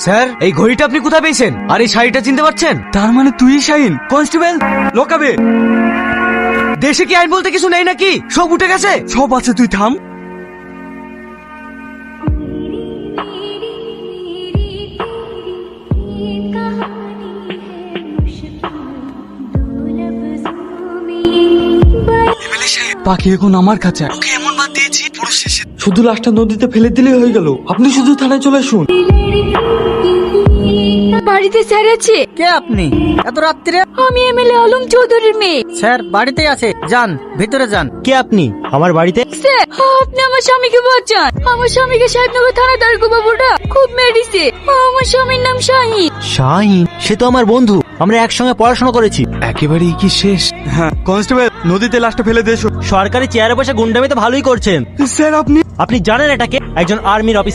Sir, এই ঘড়িটা আপনি কোথায় পেয়েছেন? আর এই শাড়িটা চিনতে পারছেন? তার মানে তুই শাহিন? কনস্টেবল, লোকাবে। দেশে কি আইন বলতে কিছু নেই নাকি? সব উঠে গেছে। সব আছে, তুই থাম। পাখি এখন আমার কাছে। ওকে এমন বাদ দিয়েছি, পুরো শেষে শুধু লাশটা নদীতে ফেলে দিলেই হয়ে গেল। আপনি শুধু থানায় চলে আসুন। বাড়িতে স্যার আছে? কে আপনি এত রাত্রে? আমি এমএলএ আলম চৌধুরীর মেয়ে। স্যার বাড়িতেই আছে, যান ভিতরে যান। কে আপনি আমার বাড়িতে? স্যার, আপনি আমার স্বামীকে বাঁচান। আমার স্বামীকে সাহেবনগর থানা দারগো বাবুরা খুব মেরেছে। আমার স্বামীর নাম শাহিন। শাহিন? সে তো আমার বন্ধু, আমরা একসঙ্গে পড়াশোনা করেছি। একেবারেই কি শেষ? হ্যাঁ কনস্টেবল, নদীতে লাশটা ফেলে দিয়েছো। সরকারি চেয়ারে বসে গুন্ডামি তো ভালোই করছেন। স্যার আপনি আপনি জানেন এটাকে? একজন আর্মির অফিসার